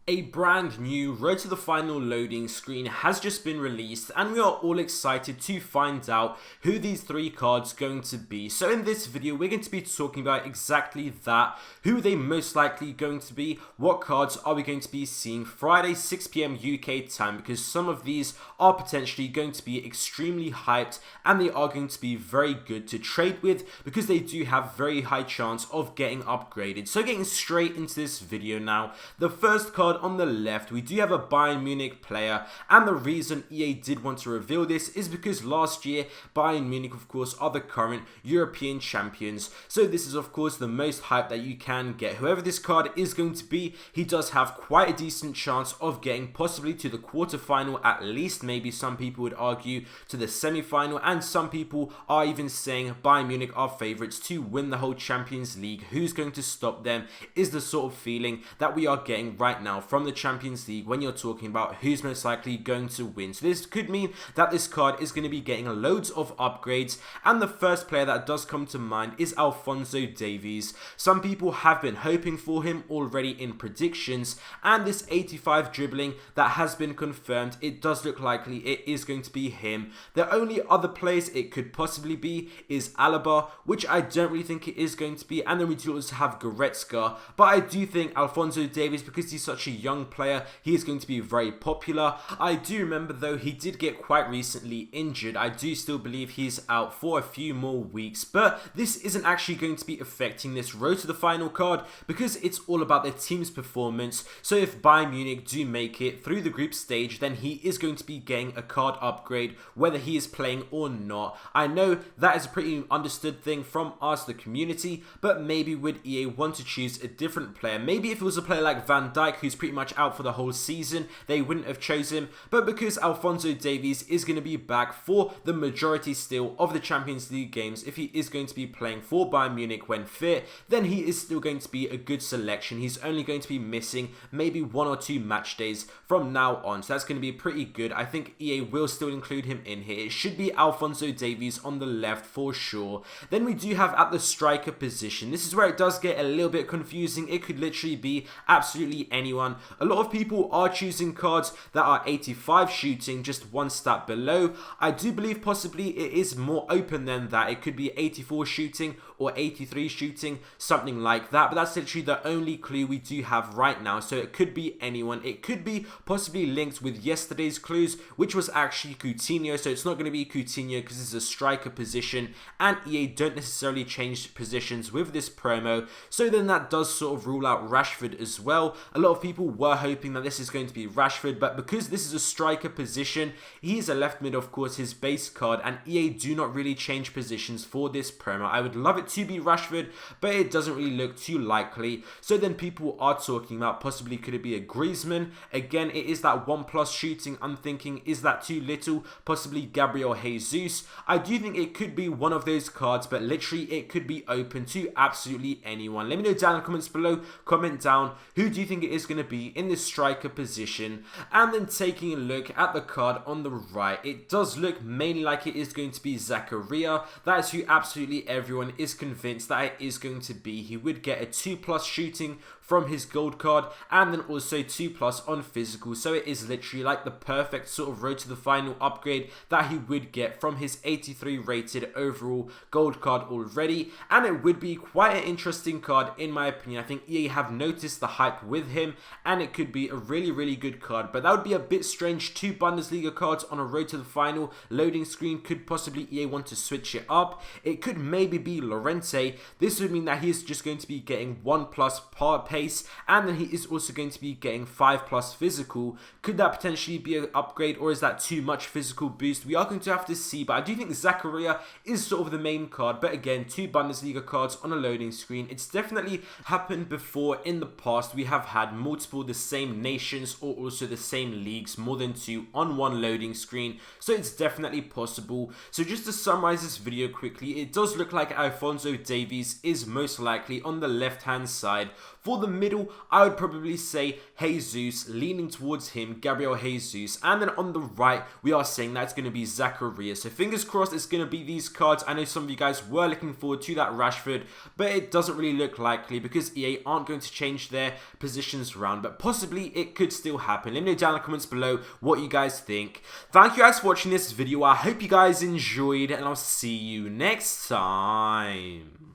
A brand new Road to the Final loading screen has just been released and we are all excited to find out who these three cards are going to be. So in this video we're going to be talking about exactly that, who are they most likely going to be, what cards are we going to be seeing Friday 6 PM UK time, because some of these are potentially going to be extremely hyped and they are going to be very good to trade with because they do have very high chance of getting upgraded. So getting straight into this video now, the first card on the left, we do have a Bayern Munich player, and the reason EA did want to reveal this is because last year Bayern Munich of course are the current European champions, so this is of course the most hype that you can get. Whoever this card is going to be, he does have quite a decent chance of getting possibly to the quarter-final at least, maybe some people would argue to the semi-final, and some people are even saying Bayern Munich are favourites to win the whole Champions League. Who's going to stop them is the sort of feeling that we are getting right now from the Champions League when you're talking about who's most likely going to win. So this could mean that this card is going to be getting loads of upgrades, and the first player that does come to mind is Alphonso Davies. Some people have been hoping for him already in predictions, and this 85 dribbling that has been confirmed, it does look likely it is going to be him. The only other players it could possibly be is Alaba, which I don't really think it is going to be, and then we do also have Goretzka, but I do think Alphonso Davies, because he's such a young player, he is going to be very popular. I do remember though he did get quite recently injured. I do still believe he's out for a few more weeks, but this isn't actually going to be affecting this Road to the Final card because it's all about their team's performance. So if Bayern Munich do make it through the group stage, then he is going to be getting a card upgrade whether he is playing or not. I know that is a pretty understood thing from us, the community, but maybe would EA want to choose a different player? Maybe if it was a player like Van Dijk, who's pretty much out for the whole season, they wouldn't have chosen him, but because Alphonso Davies is going to be back for the majority still of the Champions League games, if he is going to be playing for Bayern Munich when fit, then he is still going to be a good selection. He's only going to be missing maybe 1 or 2 match days from now on, so that's going to be pretty good. I think EA will still include him in here. It should be Alphonso Davies on the left for sure. Then we do have at the striker position, this is where it does get a little bit confusing. It could literally be absolutely anyone. A lot of people are choosing cards that are 85 shooting, just one stat below. I do believe possibly it is more open than that. It could be 84 shooting or 83 shooting, something like that, but that's literally the only clue we do have right now, so it could be anyone. It could be possibly linked with yesterday's clues, which was actually Coutinho, so it's not going to be Coutinho because it's a striker position, and EA don't necessarily change positions with this promo, so then that does sort of rule out Rashford as well. A lot of people were hoping that this is going to be Rashford, but because this is a striker position, he is a left mid, of course, his base card, and EA do not really change positions for this promo. I would love it to be Rashford, but it doesn't really look too likely. So then people are talking about possibly could it be a GRIEZMANN? Again, it is that 1+ shooting. I'm thinking, is that too little? Possibly Gabriel Jesus. I do think it could be one of those cards, but literally it could be open to absolutely anyone. Let me know down in the comments below. Comment down, who do you think it is going to be in this striker position? And then taking a look at the card on the right, it does look mainly like it is going to be Zakaria. That is who absolutely everyone is convinced that it is going to be. He would get a 2+ shooting from his gold card, and then also 2+ on physical, so it is literally like the perfect sort of Road to the Final upgrade that he would get from his 83 rated overall gold card already, and it would be quite an interesting card in my opinion. I think EA have noticed the hype with him, and it could be a really good card, but that would be a bit strange. 2 Bundesliga cards on a Road to the Final loading screen. Could possibly EA want to switch it up? It could maybe be Llorente. This would mean that he is just going to be getting 1+ par pace, and then he is also going to be getting 5+ physical. Could that potentially be an upgrade, or is that too much physical boost? We are going to have to see, but I do think Zakaria is sort of the main card. But again, 2 Bundesliga cards on a loading screen. It's definitely happened before in the past. We have had multiple the same nations or also the same leagues, more than 2 on one loading screen, so it's definitely possible. So just to summarize this video quickly, it does look like Alphonso Davies is most likely on the left hand side For the middle, I would probably say Jesus, leaning towards him, Gabriel Jesus. And then on the right, we are saying that's going to be Zakaria. So fingers crossed it's going to be these cards. I know some of you guys were looking forward to that Rashford, but it doesn't really look likely because EA aren't going to change their positions around. But possibly it could still happen. Let me know down in the comments below what you guys think. Thank you guys for watching this video. I hope you guys enjoyed, and I'll see you next time.